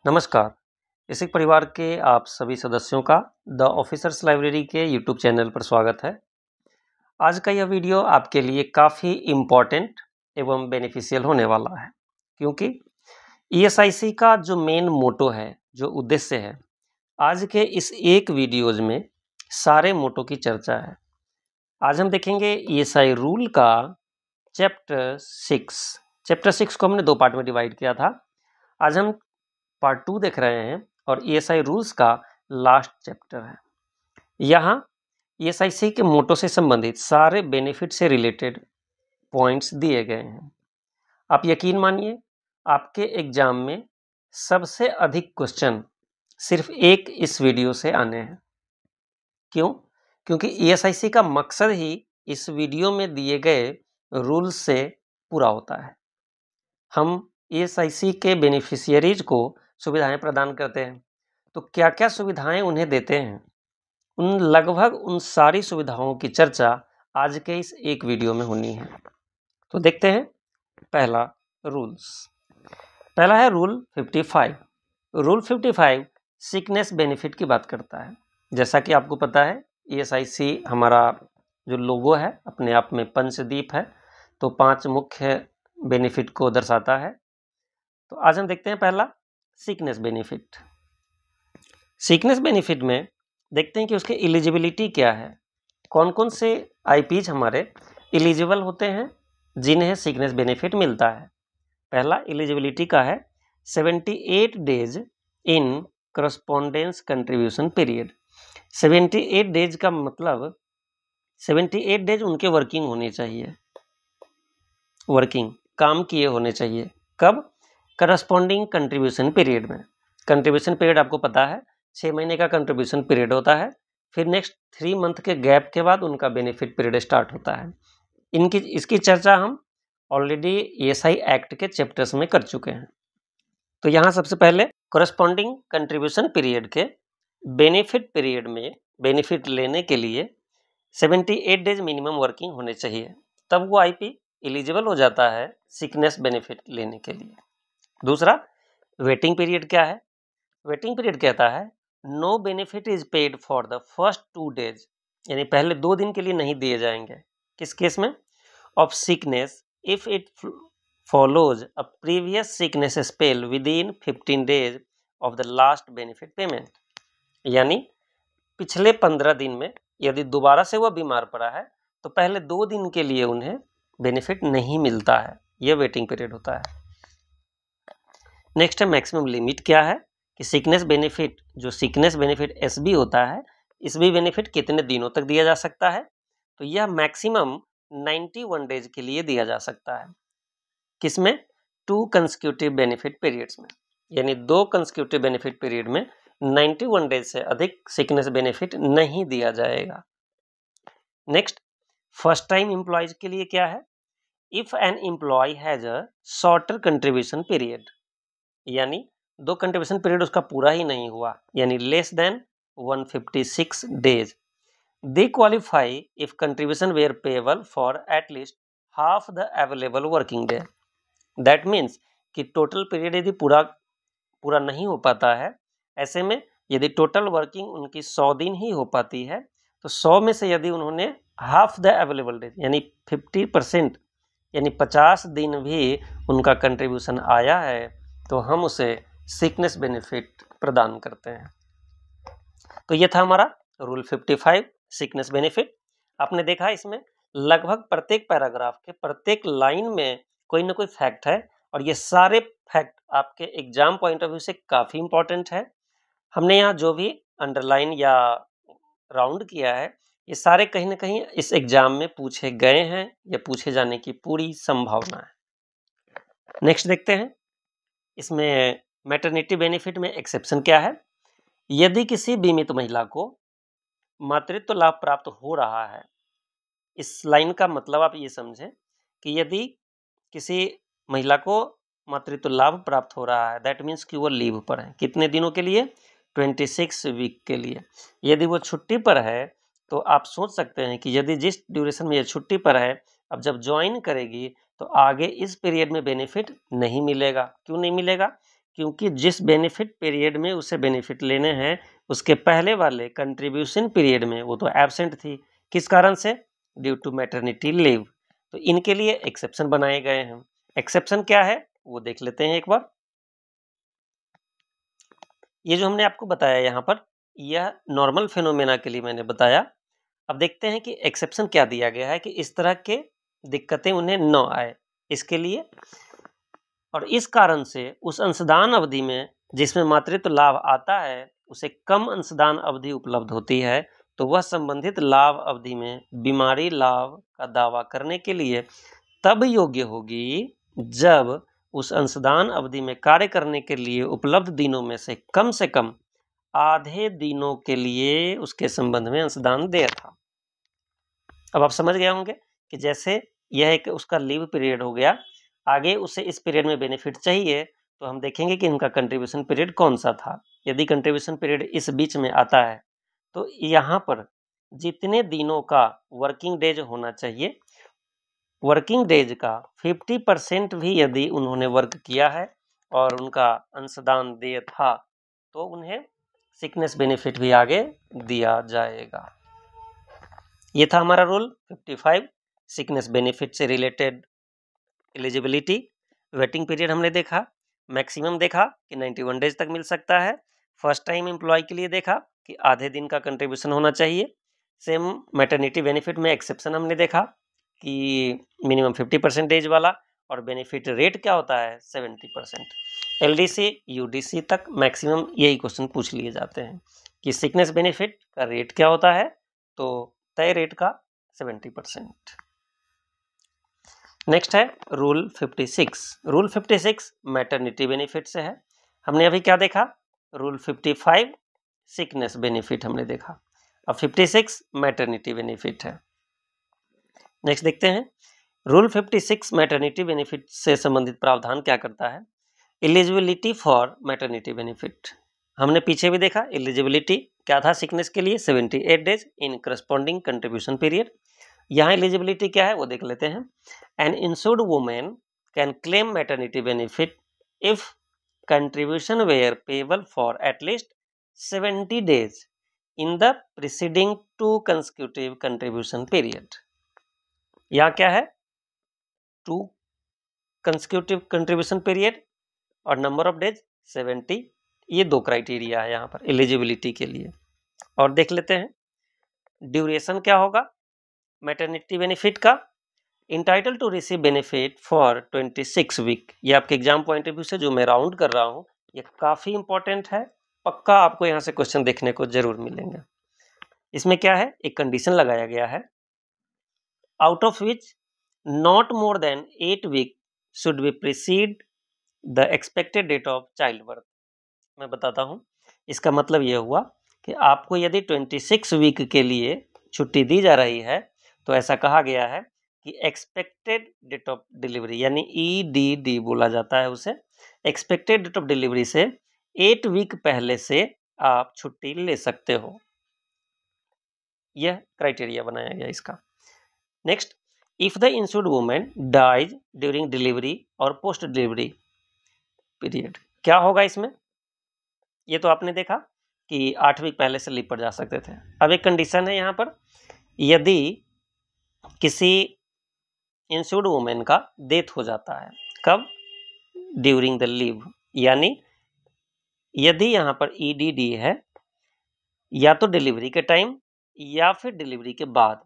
नमस्कार। इसी परिवार के आप सभी सदस्यों का द ऑफिसर्स लाइब्रेरी के यूट्यूब चैनल पर स्वागत है। आज का यह वीडियो आपके लिए काफ़ी इम्पॉर्टेंट एवं बेनिफिशियल होने वाला है, क्योंकि ईएसआईसी का जो मेन मोटो है, जो उद्देश्य है, आज के इस एक वीडियोज में सारे मोटो की चर्चा है। आज हम देखेंगे ईएसआई रूल का चैप्टर 6। चैप्टर 6 को हमने 2 पार्ट में डिवाइड किया था। आज हम पार्ट 2 देख रहे हैं और ईएसआई रूल्स का लास्ट चैप्टर है। यहाँ ईएसआईसी के मोटो से संबंधित सारे बेनिफिट से रिलेटेड पॉइंट्स दिए गए हैं। आप यकीन मानिए, आपके एग्जाम में सबसे अधिक क्वेश्चन सिर्फ एक इस वीडियो से आने हैं। क्यों? क्योंकि ईएसआईसी का मकसद ही इस वीडियो में दिए गए रूल्स से पूरा होता है। हम ईएसआईसी के बेनिफिशियरीज को सुविधाएं प्रदान करते हैं, तो क्या क्या सुविधाएं उन्हें देते हैं, उन सारी सुविधाओं की चर्चा आज के इस एक वीडियो में होनी है। तो देखते हैं पहला रूल्स। पहला है रूल 55। रूल 55 सिकनेस बेनिफिट की बात करता है। जैसा कि आपको पता है, ईएसआईसी हमारा जो लोगो है अपने आप में पंचदीप है, तो 5 मुख्य बेनिफिट को दर्शाता है। तो आज हम देखते हैं पहला सिकनेस बेनिफिट। सिकनेस बेनिफिट में देखते हैं कि उसके एलिजिबिलिटी क्या है, कौन कौन से आईपीज हमारे एलिजिबल होते हैं जिन्हें सिकनेस बेनिफिट मिलता है। पहला एलिजिबिलिटी का है 78 डेज इन करस्पॉन्डेंस कंट्रीब्यूशन पीरियड। 78 डेज का मतलब 78 डेज उनके वर्किंग होने चाहिए, वर्किंग काम किए होने चाहिए। कब? करस्पॉन्डिंग कंट्रीब्यूशन पीरियड में। कंट्रीब्यूशन पीरियड आपको पता है 6 महीने का कंट्रीब्यूशन पीरियड होता है, फिर नेक्स्ट 3 मंथ के गैप के बाद उनका बेनिफिट पीरियड स्टार्ट होता है। इसकी चर्चा हम ऑलरेडी ईएसआई एक्ट के चैप्टर्स में कर चुके हैं। तो यहाँ सबसे पहले करस्पॉन्डिंग कंट्रीब्यूशन पीरियड के बेनिफिट पीरियड में बेनिफिट लेने के लिए 78 डेज मिनिमम वर्किंग होने चाहिए, तब वो आईपी एलिजिबल हो जाता है सिकनेस बेनिफिट लेने के लिए। दूसरा, वेटिंग पीरियड क्या है? वेटिंग पीरियड कहता है no benefit is paid for the first 2 days, यानी पहले 2 दिन के लिए नहीं दिए जाएंगे। किस केस में? Of sickness if it follows a previous sickness spell with in 15 days of the last benefit payment. यानी पिछले 15 दिन में यदि दोबारा से वह बीमार पड़ा है तो पहले 2 दिन के लिए उन्हें बेनिफिट नहीं मिलता है। यह वेटिंग पीरियड होता है। नेक्स्ट है मैक्सिमम लिमिट क्या है कि सिकनेस बेनिफिट एसबी होता है, इस भी बेनिफिट कितने दिनों तक दिया जा सकता है? तो यह मैक्सिमम 91 डेज के लिए दिया जा सकता है। किसमें? 2 कंसेक्यूटिव बेनिफिट पीरियड्स में, यानी 2 कंसेक्यूटिव बेनिफिट पीरियड में 91 डेज से अधिक सिकनेस बेनिफिट नहीं दिया जाएगा। नेक्स्ट, फर्स्ट टाइम एम्प्लॉयज के लिए क्या है? If an employee has a shorter contribution period, यानी 2 कंट्रीब्यूशन पीरियड उसका पूरा ही नहीं हुआ, यानी less than 156 days, they qualify if contribution were payable for at least half the available working day. That means कि टोटल पीरियड यदि पूरा नहीं हो पाता है, ऐसे में यदि टोटल वर्किंग उनकी 100 दिन ही हो पाती है, तो 100 में से यदि उन्होंने हाफ द अवेलेबल डेज यानी 50% यानी 50 दिन भी उनका कंट्रीब्यूशन आया है, तो हम उसे सिकनेस बेनिफिट प्रदान करते हैं। तो ये था हमारा रूल 55 सिकनेस बेनिफिट। आपने देखा इसमें लगभग प्रत्येक पैराग्राफ के प्रत्येक लाइन में कोई ना कोई फैक्ट है, और ये सारे फैक्ट आपके एग्जाम पॉइंट ऑफ व्यू से काफ़ी इंपॉर्टेंट है। हमने यहाँ जो भी अंडरलाइन या राउंड किया है, ये सारे कहीं ना कहीं इस एग्जाम में पूछे गए हैं या पूछे जाने की पूरी संभावना है। नेक्स्ट देखते हैं, इसमें मैटरनिटी बेनिफिट में एक्सेप्शन क्या है? यदि किसी बीमित महिला को मातृत्व लाभ प्राप्त हो रहा है, इस लाइन का मतलब आप ये समझें कि यदि किसी महिला को मातृत्व लाभ प्राप्त हो रहा है, दैट मीन्स कि वो लीव पर है। कितने दिनों के लिए? 26 वीक के लिए। यदि वो छुट्टी पर है, तो आप सोच सकते हैं कि यदि जिस ड्यूरेशन में ये छुट्टी पर है, अब जब ज्वाइन करेगी तो आगे इस पीरियड में बेनिफिट नहीं मिलेगा। क्यों नहीं मिलेगा? क्योंकि जिस बेनिफिट पीरियड में उसे बेनिफिट लेने हैं उसके पहले वाले कंट्रीब्यूशन पीरियड में वो तो एब्सेंट थी। किस कारण से? Due to maternity leave. तो इनके लिए एक्सेप्शन बनाए गए हैं। एक्सेप्शन क्या है वो देख लेते हैं एक बार। ये जो हमने आपको बताया यहाँ पर, यह नॉर्मल फिनोमेना के लिए मैंने बताया। अब देखते हैं कि एक्सेप्शन क्या दिया गया है कि इस तरह के दिक्कतें उन्हें न आए इसके लिए। और इस कारण से उस अंशदान अवधि में जिसमें मातृत्व लाभ आता है उसे कम अंशदान अवधि उपलब्ध होती है, तो वह संबंधित लाभ अवधि में बीमारी लाभ का दावा करने के लिए तब योग्य होगी जब उस अंशदान अवधि में कार्य करने के लिए उपलब्ध दिनों में से कम आधे दिनों के लिए उसके संबंध में अंशदान दिया था। अब आप समझ गए होंगे कि जैसे यह एक उसका लीव पीरियड हो गया, आगे उसे इस पीरियड में बेनिफिट चाहिए तो हम देखेंगे कि इनका कंट्रीब्यूशन पीरियड कौन सा था। यदि कंट्रीब्यूशन पीरियड इस बीच में आता है तो यहाँ पर जितने दिनों का वर्किंग डेज होना चाहिए, वर्किंग डेज का 50% भी यदि उन्होंने वर्क किया है और उनका अंशदान देय था तो उन्हें सिकनेस बेनिफिट भी आगे दिया जाएगा। ये था हमारा रूल 55, सिकनेस बेनिफिट से रिलेटेड एलिजिबिलिटी। वेटिंग पीरियड हमने देखा, मैक्सिमम देखा कि 91 डेज तक मिल सकता है। फर्स्ट टाइम एम्प्लॉय के लिए देखा कि आधे दिन का कंट्रीब्यूशन होना चाहिए। सेम मैटरनिटी बेनिफिट में एक्सेप्शन हमने देखा कि मिनिमम 50% डेज वाला, और बेनिफिट रेट क्या होता है 70%। एलडीसी यूडीसी तक मैक्सिमम यही क्वेश्चन पूछ लिए जाते हैं कि सिकनेस बेनिफिट का रेट क्या होता है, तो तय रेट का 70%। नेक्स्ट है रूल 56। रूल 56 मैटरनिटी बेनिफिट से है। हमने अभी क्या देखा? रूल 55 सिकनेस बेनिफिट हमने देखा। अब 56 मैटरनिटी बेनिफिट है। नेक्स्ट देखते हैं रूल 56 मैटरनिटी बेनिफिट से संबंधित प्रावधान क्या करता है। एलिजिबिलिटी फॉर मैटरनिटी बेनिफिट हमने पीछे भी देखा। एलिजिबिलिटी क्या था सिकनेस के लिए? 78 days in corresponding contribution period. यहाँ एलिजिबिलिटी क्या है वो देख लेते हैं। An insured women can claim maternity benefit if contribution were payable for at least 70 days in the preceding 2 consecutive contribution period. यहाँ क्या है? 2 कंसेक्यूटिव कंट्रीब्यूशन पीरियड और नंबर ऑफ डेज 70। ये 2 क्राइटेरिया है यहाँ पर एलिजिबिलिटी के लिए। और देख लेते हैं ड्यूरेशन क्या होगा मैटरनिटी बेनिफिट का। Entitled to receive benefit for 26 week. ये आपके एग्जाम पॉइंट ऑफ व्यू से जो मैं राउंड कर रहा हूँ ये काफ़ी इंपॉर्टेंट है, पक्का आपको यहाँ से क्वेश्चन देखने को जरूर मिलेंगे। इसमें क्या है? एक कंडीशन लगाया गया है, out of which not more than 8 week should be precede the expected date of child birth. मैं बताता हूँ, इसका मतलब यह हुआ कि आपको यदि 26 वीक के लिए छुट्टी दी जा रही है तो ऐसा कहा गया है कि एक्सपेक्टेड डेट ऑफ डिलीवरी यानी EDD बोला जाता है उसे, एक्सपेक्टेड डेट ऑफ डिलीवरी से 8 वीक पहले से आप छुट्टी ले सकते हो। यह क्राइटेरिया बनाया गया इसका। Next, if the insured women dies during delivery और पोस्ट डिलीवरी पीरियड, क्या होगा इसमें? ये तो आपने देखा कि 8 वीक पहले से लीव पर जा सकते थे। अब एक कंडीशन है यहाँ पर, यदि किसी इंश्योर्ड वुमेन का डेथ हो जाता है, कब? ड्यूरिंग द लीव, यानी यदि यहाँ पर EDD है या तो डिलीवरी के टाइम या फिर डिलीवरी के बाद,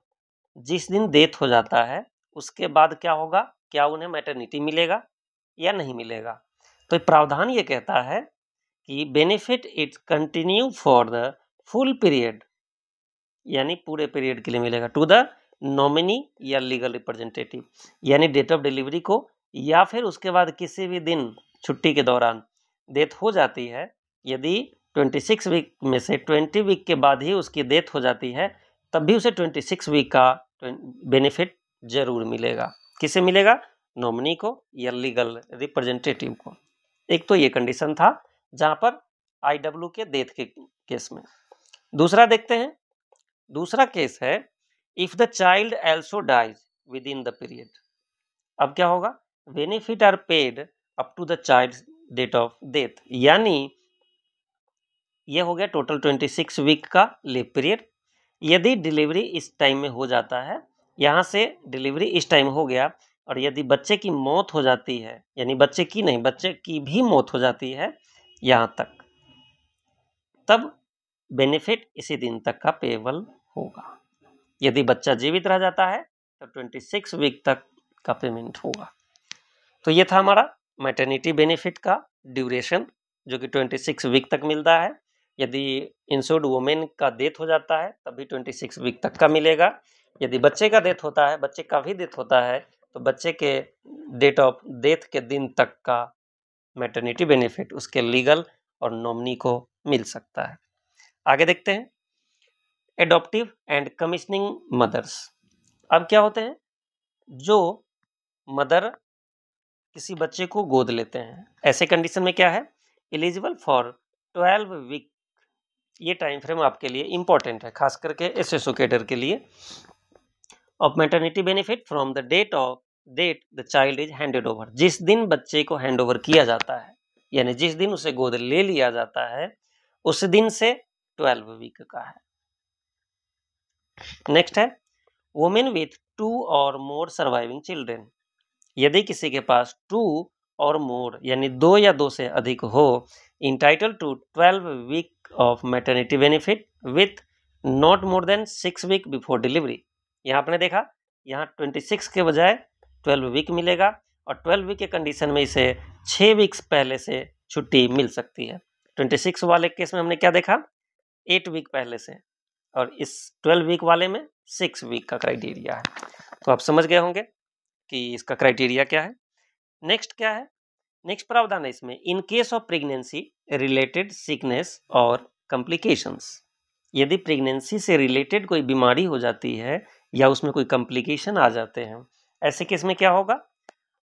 जिस दिन डेथ हो जाता है उसके बाद क्या होगा? क्या उन्हें मैटरनिटी मिलेगा या नहीं मिलेगा? तो प्रावधान ये कहता है कि benefit it continue for the full period, यानी पूरे पीरियड के लिए मिलेगा, टू द नॉमिनी या लीगल रिप्रेजेंटेटिव, यानी डेट ऑफ डिलीवरी को या फिर उसके बाद किसी भी दिन छुट्टी के दौरान डेथ हो जाती है। यदि 26 वीक में से 20 वीक के बाद ही उसकी डेथ हो जाती है तब भी उसे 26 वीक का बेनिफिट जरूर मिलेगा। किसे मिलेगा? नॉमिनी को या लीगल रिप्रेजेंटेटिव को। एक तो ये कंडीशन था जहां पर IW के डेथ के केस में। दूसरा देखते हैं, दूसरा केस है if the child also dies within the period. अब क्या होगा? Benefit are paid up to the child date of death, यानी ये हो गया टोटल 26 वीक का लीव पीरियड। यदि डिलीवरी इस टाइम में हो जाता है, यहाँ से डिलीवरी इस टाइम हो गया, और यदि बच्चे की मौत हो जाती है, यानी बच्चे की नहीं, बच्चे की भी मौत हो जाती है यहाँ तक, तब बेनिफिट इसी दिन तक का पेएबल होगा। यदि बच्चा जीवित रह जाता है तो 26 वीक तक का पेमेंट होगा। तो ये था हमारा मैटरनिटी बेनिफिट का ड्यूरेशन, जो कि 26 वीक तक मिलता है। यदि इंश्योर्ड वुमेन का डेथ हो जाता है तभी 26 वीक तक का मिलेगा। यदि बच्चे का डेथ होता है, बच्चे का भी डेथ होता है, तो बच्चे के डेट ऑफ डेथ के दिन तक का मैटरनिटी बेनिफिट उसके लीगल और नॉमिनी को मिल सकता है। आगे देखते हैं एडॉप्टिव एंड कमीशनिंग मदर्स। अब क्या होते हैं, जो मदर किसी बच्चे को गोद लेते हैं, ऐसे कंडीशन में क्या है, एलिजिबल फॉर 12 वीक। ये टाइम फ्रेम आपके लिए इंपॉर्टेंट है, खास करके एसएसओ कैडर के लिए। Of maternity benefit from the date the child is handed over. जिस दिन बच्चे को हैंड ओवर किया जाता है, यानी जिस दिन उसे गोद ले लिया जाता है, उस दिन से 12 वीक का है। नेक्स्ट है वुमेन विथ 2 और मोर सर्वाइविंग चिल्ड्रेन। यदि किसी के पास 2 और मोर यानी 2 या 2 से अधिक हो, entitled to 12 week of maternity benefit with not more than 6 week before delivery. यहाँ आपने देखा, यहाँ 26 के बजाय 12 वीक मिलेगा, और 12 वीक के कंडीशन में इसे 6 वीक्स पहले से छुट्टी मिल सकती है। 26 वाले केस में हमने क्या देखा, 8 वीक पहले से, और इस 12 वीक वाले में 6 वीक का क्राइटेरिया है। तो आप समझ गए होंगे कि इसका क्राइटेरिया क्या है। नेक्स्ट क्या है, नेक्स्ट प्रावधान है इसमें, in case of pregnancy related sickness और कॉम्प्लिकेशंस। यदि प्रेगनेंसी से रिलेटेड कोई बीमारी हो जाती है या उसमें कोई कॉम्प्लिकेशन आ जाते हैं, ऐसे केस में क्या होगा,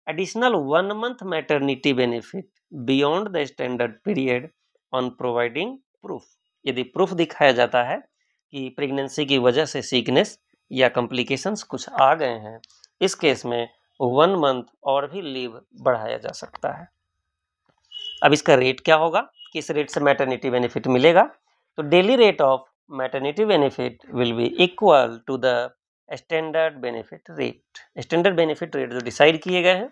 additional 1 month maternity benefit beyond the standard period on providing proof. यदि प्रूफ दिखाया जाता है कि प्रेगनेंसी की वजह से सिकनेस या कॉम्प्लिकेशंस कुछ आ गए हैं, इस केस में 1 मंथ और भी लीव बढ़ाया जा सकता है। अब इसका रेट क्या होगा, किस रेट से मैटरनिटी बेनिफिट मिलेगा, तो daily rate of maternity benefit will be equal to the standard benefit rate. Standard benefit rate जो डिसाइड किए गए हैं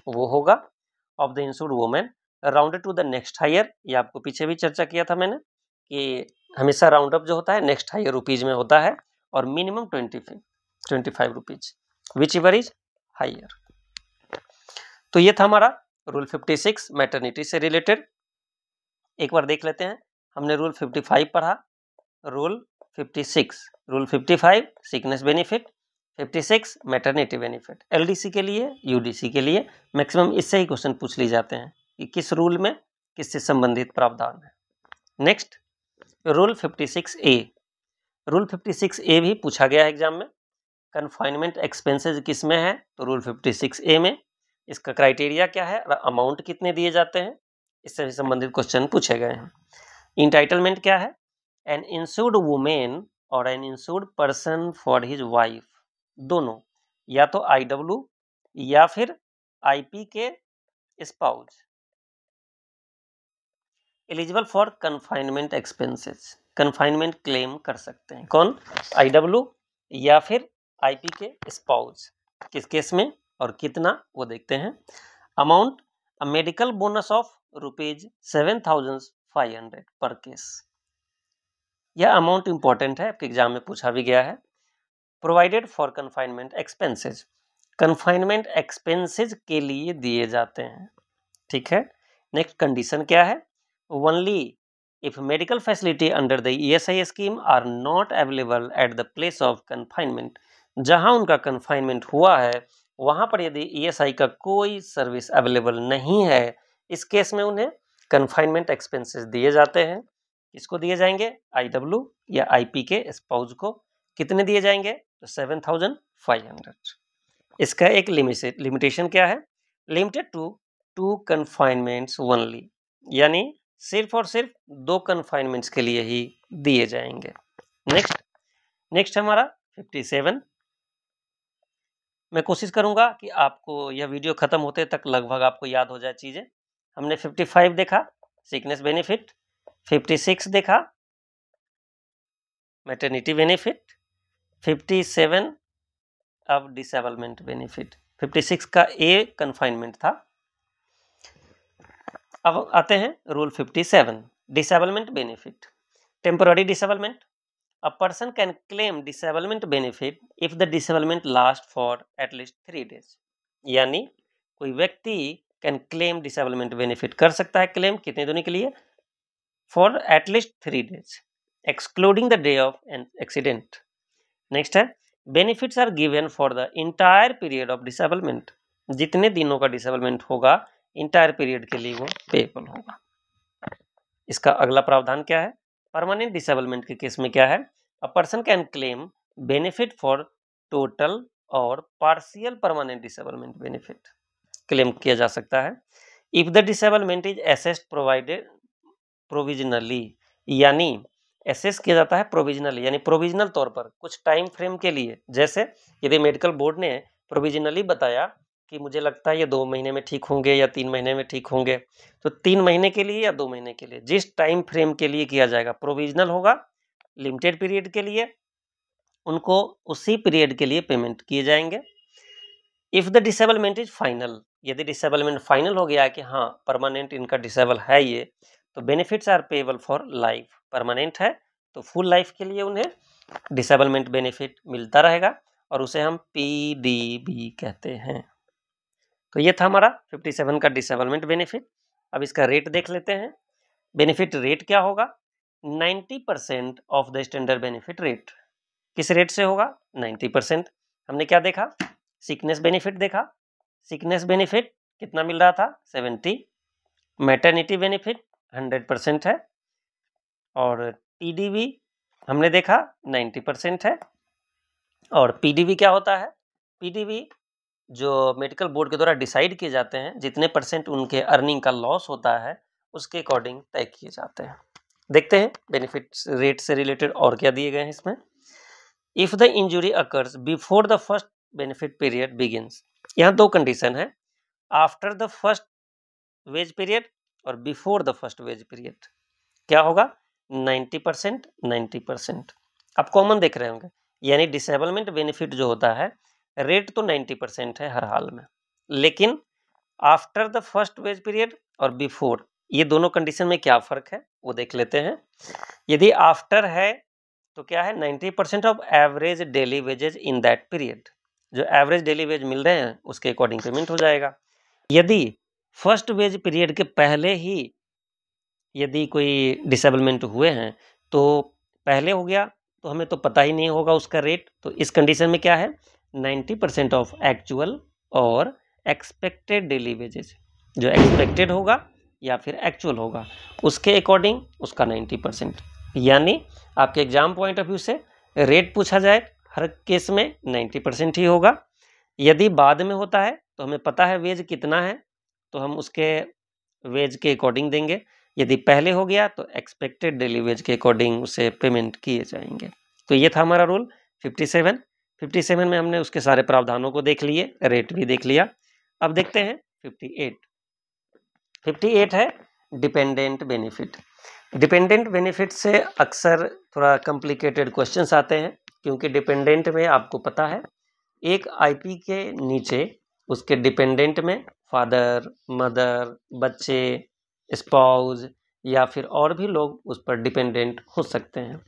वो होगा of the insured women rounded to the next higher. ये आपको पीछे भी चर्चा किया था मैंने कि हमेशा राउंड अप जो होता है नेक्स्ट हायर रुपीज में होता है, और minimum 25 rupees whichever is higher. तो ये था हमारा रूल 56 मैटरनिटी से रिलेटेड। एक बार देख लेते हैं, हमने रूल 55 पढ़ा, rule 56, rule 55 sickness benefit, 56 maternity benefit. LDC के लिए, यूडीसी के लिए मैक्सिमम इससे ही क्वेश्चन पूछ ली जाते हैं कि किस रूल में किससे संबंधित प्रावधान है। Next rule 56A। Rule 56A भी पूछा गया है एग्जाम में। कन्फाइनमेंट एक्सपेंसेस किस में है, तो रूल 56A में। इसका क्राइटेरिया क्या है, अमाउंट कितने दिए जाते हैं, इससे भी संबंधित क्वेश्चन पूछे गए हैं। इंटाइटलमेंट क्या है, एन इंश्योर्ड वुमेन और an insured person for his wife, दोनों या तो IW या फिर IP के spouse eligible for confinement expenses, confinement claim कर सकते हैं। कौन, IW या फिर IP के स्पाउस। किस केस में और कितना वो देखते हैं। अमाउंट मेडिकल बोनस ऑफ ₹7,500 पर केस। यह अमाउंट इंपॉर्टेंट है, आपके एग्जाम में पूछा भी गया है। Provided for confinement expenses, confinement expenses के लिए दिए जाते हैं, ठीक है। नेक्स्ट कंडीशन क्या है, only if medical facility under the ESI scheme are not available at the place of confinement. जहां उनका कन्फाइनमेंट हुआ है वहां पर यदि ESI का कोई सर्विस अवेलेबल नहीं है, इस केस में उन्हें कन्फाइनमेंट एक्सपेंसेस दिए जाते हैं। किसको दिए जाएंगे, IW या IP के स्पाउस को। कितने दिए जाएंगे, तो 7,500। इसका एक लिमिटेशन क्या है, लिमिटेड टू 2 कन्फाइनमेंट्स ओनली, यानी सिर्फ और सिर्फ 2 कन्फाइनमेंट्स के लिए ही दिए जाएंगे। नेक्स्ट हमारा 57। मैं कोशिश करूंगा कि आपको यह वीडियो खत्म होते तक लगभग आपको याद हो जाए चीजें। हमने 55 देखा सिकनेस बेनिफिट, 56 देखा मैटरनिटी बेनिफिट, 57 अब डिसेबलमेंट बेनिफिट। 56 का ए कन्फाइनमेंट था। अब आते हैं rule 57 disablement benefit. Temporary disablement, a person can claim disablement benefit if the disablement lasts for at least 3 days। यानी कोई व्यक्ति कैन क्लेम डिसेबलमेंट बेनिफिट कर सकता है, क्लेम कितने दिनों के लिए, for at least 3 days excluding the day of an accident. Next है benefits are given for the entire period of disablement, जितने दिनों का डिसेबलमेंट होगा इंटायर पीरियड के लिए वो पेएबल होगा। इसका अगला प्रावधान क्या है, परमानेंट डिसेबलमेंट के केस में क्या है, a person can claim benefit for total और partial permanent disablement benefit claim किया जा सकता है if the disablement is assessed provided provisionally, यानी एसेस किया जाता है प्रोविजनली, यानी प्रोविजनल तौर पर कुछ टाइम फ्रेम के लिए। जैसे यदि मेडिकल बोर्ड ने प्रोविजनली बताया कि मुझे लगता है ये 2 महीने में ठीक होंगे या 3 महीने में ठीक होंगे, तो 3 महीने के लिए या 2 महीने के लिए जिस टाइम फ्रेम के लिए किया जाएगा प्रोविजनल होगा, लिमिटेड पीरियड के लिए उनको उसी पीरियड के लिए पेमेंट किए जाएंगे। If the disablement is final, यदि डिसेबलमेंट फाइनल हो गया कि हाँ परमानेंट इनका डिसेबल है ये, तो benefits are payable for life. Permanent है तो फुल लाइफ के लिए उन्हें डिसेबलमेंट बेनिफिट मिलता रहेगा और उसे हम पीडीबी कहते हैं। तो ये था हमारा 57 का डिसेबलमेंट बेनिफिट। अब इसका रेट देख लेते हैं। बेनिफिट रेट क्या होगा, 90% of the standard benefit rate. किस रेट से होगा, 90%। हमने क्या देखा, सिकनेस बेनिफिट देखा, सिकनेस बेनिफिट कितना मिल रहा था, 70। मैटरनिटी बेनिफिट 100% है और टीडीबी हमने देखा 90% है। और पीडीबी क्या होता है, पीडीबी जो मेडिकल बोर्ड के द्वारा डिसाइड किए जाते हैं, जितने परसेंट उनके अर्निंग का लॉस होता है उसके अकॉर्डिंग तय किए जाते हैं। देखते हैं बेनिफिट रेट से रिलेटेड और क्या दिए गए हैं इसमें। If the injury occurs before the first benefit period begins, यहाँ 2 कंडीशन है, after the first wage period और before the first wage period. क्या होगा, 90%, 90%। आप कॉमन देख रहे होंगे, यानी डिसेबलमेंट बेनिफिट जो होता है रेट तो 90% है हर हाल में, लेकिन after the first wage period और बिफोर, ये दोनों कंडीशन में क्या फर्क है वो देख लेते हैं। यदि आफ्टर है तो क्या है, 90% of average daily wages in that period, जो एवरेज डेली वेज मिल रहे हैं उसके अकॉर्डिंग पेमेंट हो जाएगा। यदि फर्स्ट वेज पीरियड के पहले ही यदि कोई डिसेबलमेंट हुए हैं तो पहले हो गया तो हमें तो पता ही नहीं होगा उसका रेट, तो इस कंडीशन में क्या है, 90% ऑफ एक्चुअल और एक्सपेक्टेड डेली वेजेज, जो एक्सपेक्टेड होगा या फिर एक्चुअल होगा उसके अकॉर्डिंग उसका 90%। यानी आपके एग्जाम पॉइंट ऑफ व्यू से रेट पूछा जाए हर केस में 90% ही होगा। यदि बाद में होता है तो हमें पता है वेज कितना है तो हम उसके वेज के अकॉर्डिंग देंगे, यदि पहले हो गया तो एक्सपेक्टेड डेली वेज के अकॉर्डिंग उसे पेमेंट किए जाएंगे। तो ये था हमारा रूल 57। 57 में हमने उसके सारे प्रावधानों को देख लिए, रेट भी देख लिया। अब देखते हैं 58। 58 है डिपेंडेंट बेनिफिट। डिपेंडेंट बेनिफिट से अक्सर थोड़ा कॉम्प्लिकेटेड क्वेश्चंस आते हैं, क्योंकि डिपेंडेंट में आपको पता है एक आईपी के नीचे उसके डिपेंडेंट में फादर, मदर, बच्चे, स्पाउस या फिर और भी लोग उस पर डिपेंडेंट हो सकते हैं।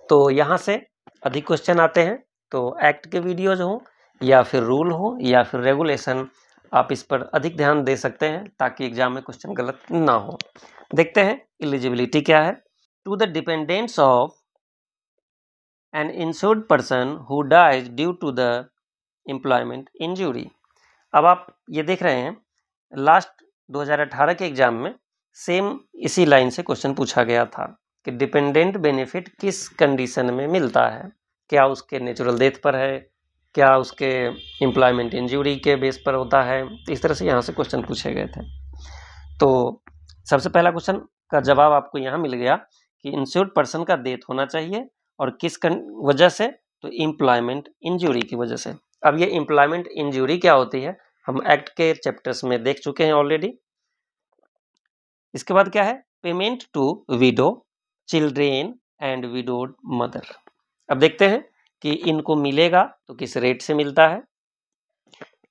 तो यहाँ से अधिक क्वेश्चन आते हैं, तो एक्ट के वीडियोज हो या फिर रूल हो या फिर रेगुलेशन, आप इस पर अधिक ध्यान दे सकते हैं ताकि एग्जाम में क्वेश्चन गलत ना हो। देखते हैं एलिजिबिलिटी क्या है। To the dependents of an insured person who dies due to the employment injury. अब आप ये देख रहे हैं लास्ट 2018 के एग्जाम में सेम इसी लाइन से क्वेश्चन पूछा गया था कि डिपेंडेंट बेनिफिट किस कंडीशन में मिलता है, क्या उसके नेचुरल डेथ पर है, क्या उसके एम्प्लॉयमेंट इंजरी के बेस पर होता है। तो इस तरह से यहाँ से क्वेश्चन पूछे गए थे। तो सबसे पहला क्वेश्चन का जवाब आपको यहाँ मिल गया कि इंश्योर्ड पर्सन का डेथ होना चाहिए और किस वजह से, तो एम्प्लॉयमेंट इंजरी की वजह से। अब ये एम्प्लॉयमेंट इंजरी क्या होती है हम एक्ट के चैप्टर्स में देख चुके हैं ऑलरेडी। इसके बाद क्या है, payment to widow, children and widowed mother. अब देखते हैं कि इनको मिलेगा तो किस रेट से मिलता है।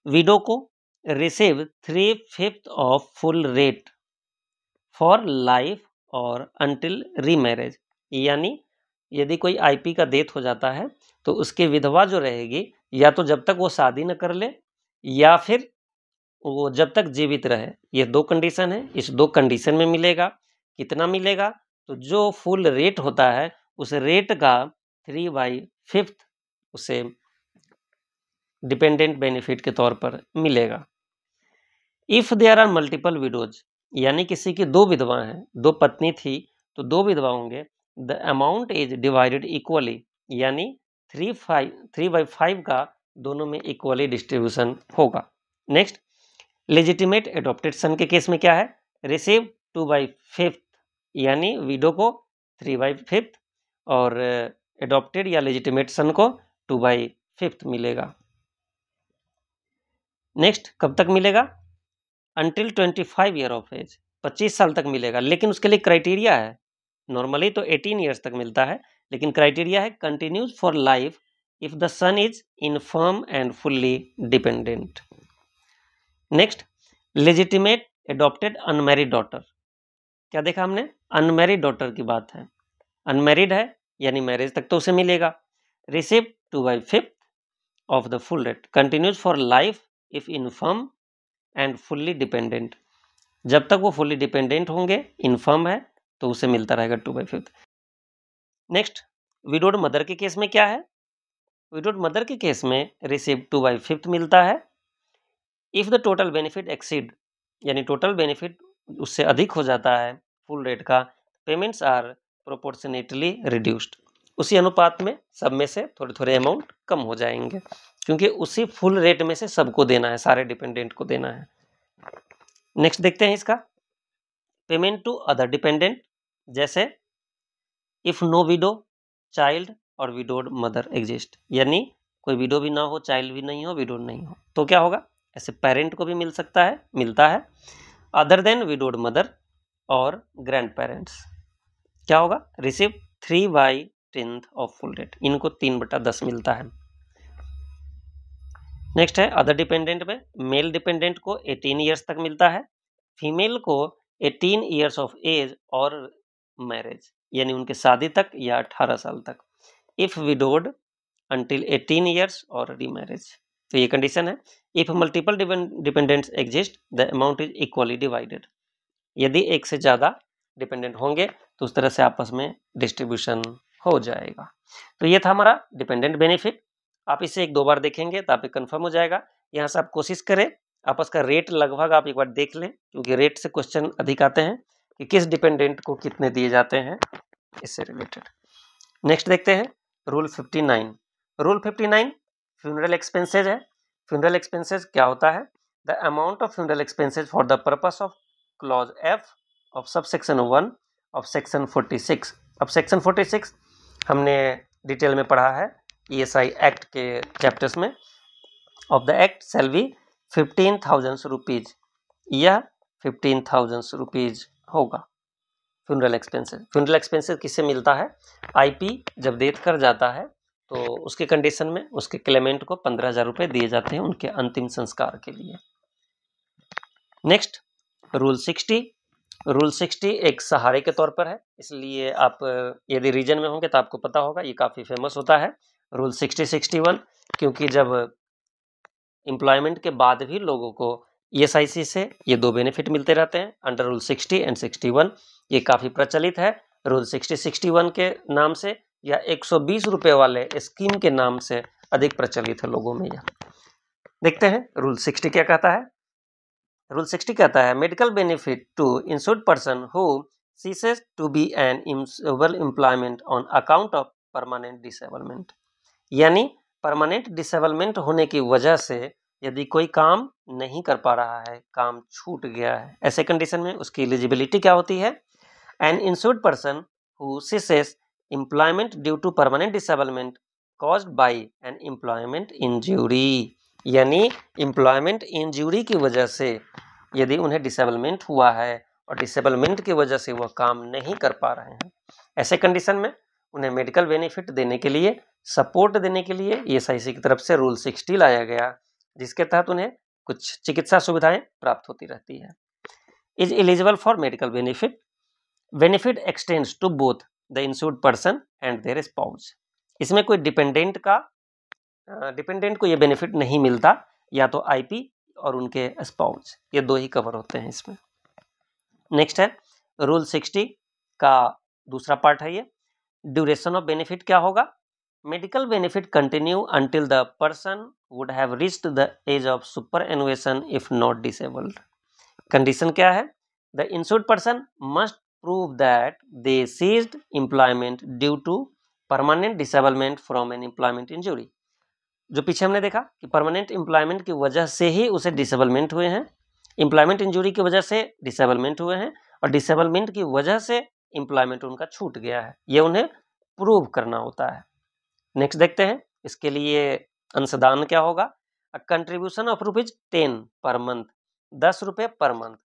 विडो को receive 3/5 of full rate for life और अंटिल रीमैरेज, यानी यदि कोई आईपी का डेथ हो जाता है तो उसकी विधवा जो रहेगी, या तो जब तक वो शादी न कर ले या फिर वो जब तक जीवित रहे, ये दो कंडीशन है। इस दो कंडीशन में मिलेगा। कितना मिलेगा, तो जो फुल रेट होता है उस रेट का 3/5 उसे डिपेंडेंट बेनिफिट के तौर पर मिलेगा। If there are multiple widows, यानी किसी की दो विधवा हैं, दो पत्नी थी तो दो विधवा होंगे, the amount is divided equally, यानी 3/5 का दोनों में इक्वली डिस्ट्रीब्यूशन होगा। नेक्स्ट, लेजिटिमेट एडॉप्टेड सन के केस में क्या है, रिसीव 2/5, यानी विडो को 3/5 और एडॉप्टेड या लेजिटिमेट सन को 2/5 मिलेगा। नेक्स्ट, कब तक मिलेगा, अंटिल 25 ईयर ऑफ एज, 25 साल तक मिलेगा, लेकिन उसके लिए क्राइटेरिया है। नॉर्मली तो 18 ईयर्स तक मिलता है, लेकिन क्राइटेरिया है continues for life if the son is infirm and fully dependent. Next, legitimate adopted unmarried daughter. क्या देखा हमने, अनमैरिड डॉटर की बात है, अनमैरिड है यानी मैरिज तक तो उसे मिलेगा। Receive 2/5 of the full rate, continues for life if inform and fully dependent, जब तक वो फुल्ली डिपेंडेंट होंगे, इनफर्म है तो उसे मिलता रहेगा 2/5। नेक्स्ट, विडोड मदर के केस में क्या है, विडोड मदर के केस में रिसीव 2/5 मिलता है if the total benefit exceed, यानी टोटल बेनिफिट उससे अधिक हो जाता है फुल रेट का, पेमेंट्स आर प्रोपोर्शनेटली रिड्यूस्ड, उसी अनुपात में सब में से थोड़े थोड़े अमाउंट कम हो जाएंगे, क्योंकि उसी फुल रेट में से सबको देना है, सारे डिपेंडेंट को देना है। नेक्स्ट देखते हैं इसका, पेमेंट टू अदर डिपेंडेंट, जैसे इफ नो विडो, चाइल्ड और विडोड मदर एग्जिस्ट, यानी कोई विडो भी ना हो, चाइल्ड भी नहीं हो, विडोड नहीं हो, तो क्या होगा, ऐसे पेरेंट को भी मिल सकता है, मिलता है। अदर देन विडोड मदर और ग्रैंड पेरेंट्स क्या होगा, रिसीव 3/10 ऑफ फुल रेट, इनको 3/10 मिलता है। नेक्स्ट है अदर डिपेंडेंट में, मेल डिपेंडेंट को 18 ईयर्स तक मिलता है, फीमेल को 18 ईयर्स ऑफ एज और मैरिज, यानी उनके शादी तक या 18 साल तक। इफ विडोड अंटिल 18 ईयर्स और रीमैरिज, तो ये कंडीशन है। If multiple dependents exist the amount is equally divided, यदि एक से ज़्यादा डिपेंडेंट होंगे तो उस तरह से आपस में डिस्ट्रीब्यूशन हो जाएगा। तो ये था हमारा डिपेंडेंट बेनिफिट। आप इसे 1-2 बार देखेंगे तो आप कंफर्म हो जाएगा। यहाँ से आप कोशिश करें आपस का रेट लगभग आप एक बार देख लें, क्योंकि रेट से क्वेश्चन अधिक आते हैं कि किस डिपेंडेंट को कितने दिए जाते हैं, इससे रिलेटेड। नेक्स्ट देखते हैं रूल 59। रूल 59 फ्यूनरल एक्सपेंसेज है। फ्यूनरल एक्सपेंसेज क्या होता है, the amount of funeral expenses for the purpose of clause F of subsection 1 of section 46। अब सेक्शन 46 हमने डिटेल में पढ़ा है ESI एक्ट के चैप्टर्स में। Of the act shall be 15,000 rupees, यह 15,000 रुपीज होगा फ्यूनरल एक्सपेंसेस। फ्यूनरल एक्सपेंसेस किससे मिलता है, आईपी जब डेथ कर जाता है तो उसके कंडीशन में उसके क्लेमेंट को 15,000 रुपये दिए जाते हैं उनके अंतिम संस्कार के लिए। Next rule 60। रूल 60 एक सहारे के तौर पर है, इसलिए आप यदि रीजन में होंगे तो आपको पता होगा, ये काफ़ी फेमस होता है रूल 60-61, क्योंकि जब एम्प्लॉयमेंट के बाद भी लोगों को ESIC से ये दो बेनिफिट मिलते रहते हैं अंडर रूल 60 एंड 61। ये काफ़ी प्रचलित है रूल 60-61 के नाम से, या 120 रुपये वाले स्कीम के नाम से अधिक प्रचलित है लोगों में। यह देखते हैं रूल 60 क्या कहता है। रूल 60 कहता है medical benefit to insured person who ceases to be an insuable employment on account of permanent disablement, यानी परमानेंट डिसेबलमेंट होने की वजह से यदि कोई काम नहीं कर पा रहा है, काम छूट गया है, ऐसे कंडीशन में उसकी एलिजिबिलिटी क्या होती है, an insured person who ceases employment due to permanent disablement caused by an employment injury, यानी एम्प्लॉयमेंट इंजरी की वजह से यदि उन्हें डिसेबलमेंट हुआ है और डिसेबलमेंट की वजह से वह काम नहीं कर पा रहे हैं, ऐसे कंडीशन में उन्हें मेडिकल बेनिफिट देने के लिए, सपोर्ट देने के लिए ईएसआईसी की तरफ से रूल 60 लाया गया, जिसके तहत उन्हें कुछ चिकित्सा सुविधाएं प्राप्त होती रहती है। Is eligible for medical benefit, benefit extends to both the insured person and their spouse. इसमें कोई डिपेंडेंट को ये बेनिफिट नहीं मिलता, या तो आईपी और उनके स्पाउस, ये दो ही कवर होते हैं इसमें। नेक्स्ट है रूल 60 का दूसरा पार्ट है ये, ड्यूरेशन ऑफ बेनिफिट क्या होगा। Medical benefit continue until the person would have reached the age of superannuation if not disabled. Condition क्या है, the insured person must prove that they ceased employment due to permanent disablement from an employment injury. जो पीछे हमने देखा कि permanent employment की वजह से ही उसे डिसेबलमेंट हुए हैं, एम्प्लॉयमेंट इंजुरी की वजह से डिसेबलमेंट हुए हैं, और डिसेबलमेंट की वजह से एम्प्लॉयमेंट उनका छूट गया है, ये उन्हें प्रूव करना होता है। नेक्स्ट देखते हैं, इसके लिए अंशदान क्या होगा। कंट्रीब्यूशन ऑफ ₹10 पर मंथ, 10 रुपये पर मंथ।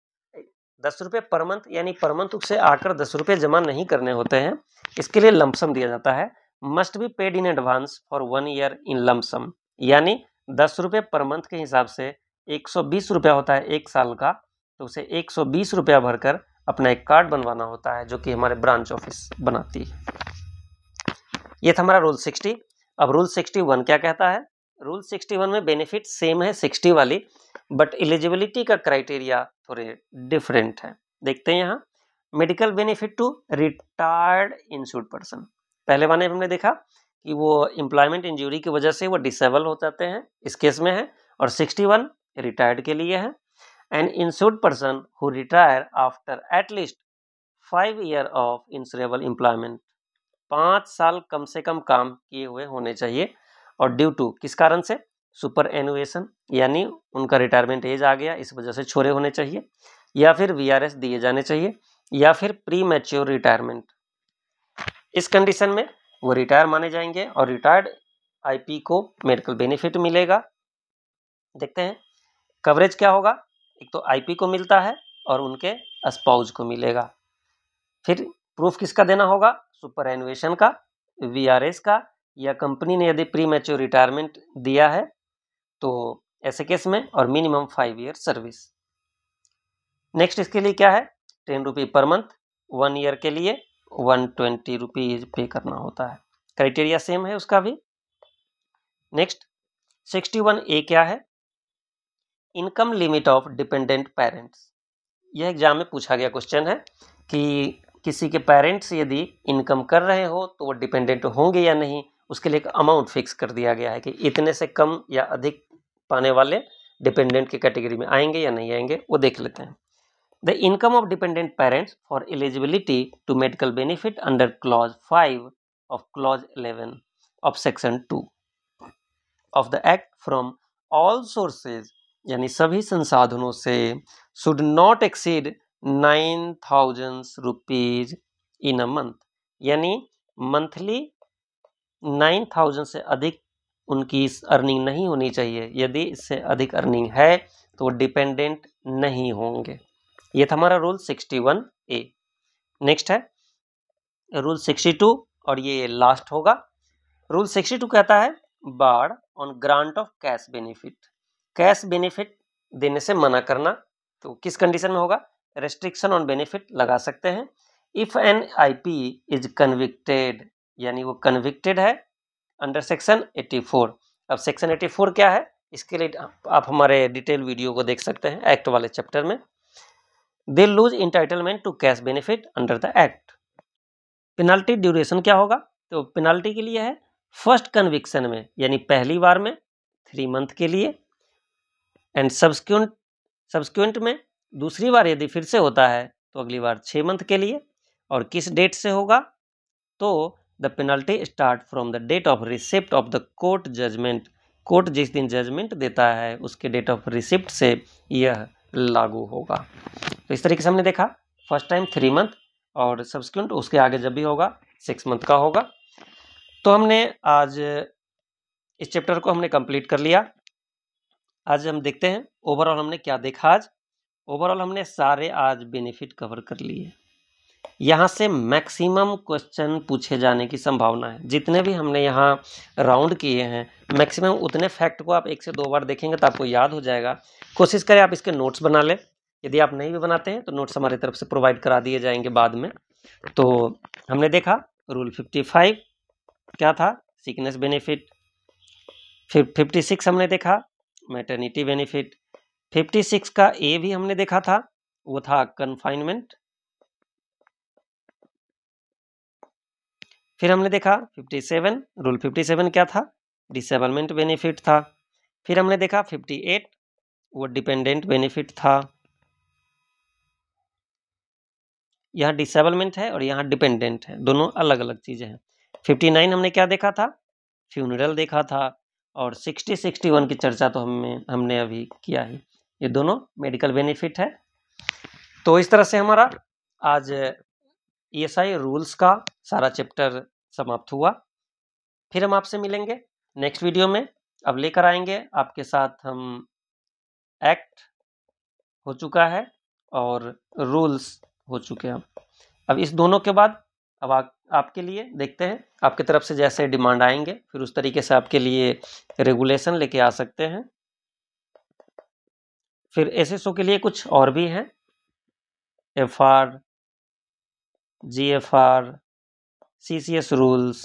10 रुपये पर मंथ यानी पर मंथ उसे आकर 10 रुपये जमा नहीं करने होते हैं, इसके लिए लमसम दिया जाता है। Must be paid in advance for 1 year in lump sum, यानी 10 रुपये पर मंथ के हिसाब से 120 रुपया होता है एक साल का, तो उसे 120 रुपया भरकर अपना एक कार्ड बनवाना होता है, जो कि हमारे ब्रांच ऑफिस बनाती है। ये था हमारा रूल 60। अब रूल 61 क्या कहता है। रूल 61 में बेनिफिट सेम है 60 वाली, बट एलिजिबिलिटी का क्राइटेरिया थोड़े डिफरेंट है। देखते हैं यहाँ, medical benefit to retired insured person. पहले वाले हमने देखा कि वो एम्प्लॉयमेंट इंजरी की वजह से वो डिसेबल हो जाते हैं, इस केस में है, और 61 रिटायर्ड के लिए है। An insured person who retire after at least 5 year of insurable employment, 5 साल कम से कम काम किए हुए होने चाहिए, और ड्यू टू किस कारण से, सुपर एनुएशन, यानी उनका रिटायरमेंट एज आ गया, इस वजह से छोड़े होने चाहिए, या फिर वीआरएस दिए जाने चाहिए, या फिर प्री मैच्योर रिटायरमेंट। इस कंडीशन में वो रिटायर माने जाएंगे और रिटायर्ड आईपी को मेडिकल बेनिफिट मिलेगा। देखते हैं कवरेज क्या होगा। एक तो आईपी को मिलता है और उनके स्पाउस को मिलेगा। फिर प्रूफ किसका देना होगा, सुपर एनुएशन का, वीआरएस का, या कंपनी ने यदि प्री मैच्योर रिटायरमेंट दिया है तो ऐसे केस में, और मिनिमम 5 ईयर सर्विस। नेक्स्ट इसके लिए क्या है, 10 रुपये पर मंथ, 1 ईयर के लिए 120 रुपीज पे करना होता है। क्राइटेरिया सेम है उसका भी। नेक्स्ट 61A क्या है, income limit of dependent parents. यह एग्जाम में पूछा गया क्वेश्चन है कि किसी के पेरेंट्स यदि इनकम कर रहे हो तो वो डिपेंडेंट होंगे या नहीं, उसके लिए एक अमाउंट फिक्स कर दिया गया है कि इतने से कम या अधिक पाने वाले डिपेंडेंट की कैटेगरी में आएंगे या नहीं आएंगे, वो देख लेते हैं। The income of dependent parents for eligibility to medical benefit under clause 5 of clause 11 of section 2 of the act from all sources, यानी सभी संसाधनों से, should not exceed 9,000 rupees in a month, यानी मंथली 9,000 से अधिक उनकी अर्निंग नहीं होनी चाहिए। यदि इससे अधिक अर्निंग है तो डिपेंडेंट नहीं होंगे। ये था हमारा रूल 61A। नेक्स्ट है रूल 62, और ये लास्ट होगा। रूल 62 कहता है bar on grant of cash benefit. Cash benefit देने से मना करना, तो किस कंडीशन में होगा, रेस्ट्रिक्शन ऑन बेनिफिट लगा सकते हैं। If N IP is convicted, यानी वो कन्विक्टेड है अंडर सेक्शन 84। अब सेक्शन 84 क्या है, इसके लिए आप हमारे डिटेल वीडियो को देख सकते हैं एक्ट वाले चैप्टर में। They lose entitlement to cash benefit under the act. Penalty duration क्या होगा, तो पेनाल्टी के लिए है फर्स्ट कन्विक्शन में, यानी पहली बार में 3 मंथ के लिए, एंड सब्सिक्वेंट में दूसरी बार यदि फिर से होता है तो अगली बार 6 मंथ के लिए। और किस डेट से होगा, तो the penalty start from the date of receipt of the court judgment. Court जिस दिन जजमेंट देता है उसके डेट ऑफ रिसिप्ट से यह लागू होगा। तो इस तरीके से हमने देखा, फर्स्ट टाइम 3 मंथ, और सब्सिक्वेंट उसके आगे जब भी होगा 6 मंथ का होगा। तो हमने आज इस चैप्टर को हमने कंप्लीट कर लिया। आज हम देखते हैं ओवरऑल हमने क्या देखा आज। ओवरऑल हमने सारे आज बेनिफिट कवर कर लिए। यहाँ से मैक्सिमम क्वेश्चन पूछे जाने की संभावना है। जितने भी हमने यहाँ राउंड किए हैं मैक्सिमम उतने फैक्ट को आप 1 से 2 बार देखेंगे तो आपको याद हो जाएगा। कोशिश करें आप इसके नोट्स बना लें। यदि आप नहीं भी बनाते हैं तो नोट्स हमारी तरफ से प्रोवाइड करा दिए जाएंगे बाद में। तो हमने देखा रूल 55 क्या था, सिकनेस बेनिफिट। फिर 56 हमने देखा मैटरनिटी बेनिफिट। 56 का ए भी हमने देखा था, वो था कन्फाइनमेंट। फिर हमने देखा 57, रूल 57 क्या था, डिसेबलमेंट बेनिफिट था। फिर हमने देखा 58, वो डिपेंडेंट बेनिफिट था। यहाँ डिसेबलमेंट है और यहाँ डिपेंडेंट है, दोनों अलग अलग चीजें हैं। 59 हमने क्या देखा था, फ्यूनरल देखा था। और 60, 61 की चर्चा तो हमने अभी किया है। ये दोनों मेडिकल बेनिफिट है। तो इस तरह से हमारा आज ESI रूल्स का सारा चैप्टर समाप्त हुआ। फिर हम आपसे मिलेंगे नेक्स्ट वीडियो में। अब लेकर आएंगे आपके साथ हम एक्ट हो चुका है और रूल्स हो चुके हैं। अब इस दोनों के बाद अब आपके लिए देखते हैं आपकी तरफ से जैसे डिमांड आएंगे फिर उस तरीके से आपके लिए रेगुलेशन लेके आ सकते हैं। फिर SSO के लिए कुछ और भी हैं, FR, GFR, CCS रूल्स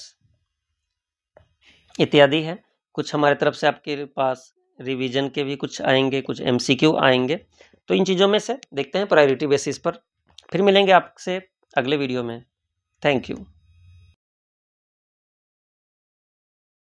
इत्यादि है। कुछ हमारे तरफ से आपके पास रिवीजन के भी कुछ आएंगे, कुछ MCQ आएंगे। तो इन चीज़ों में से देखते हैं प्रायोरिटी बेसिस पर। फिर मिलेंगे आपसे अगले वीडियो में। Thank you.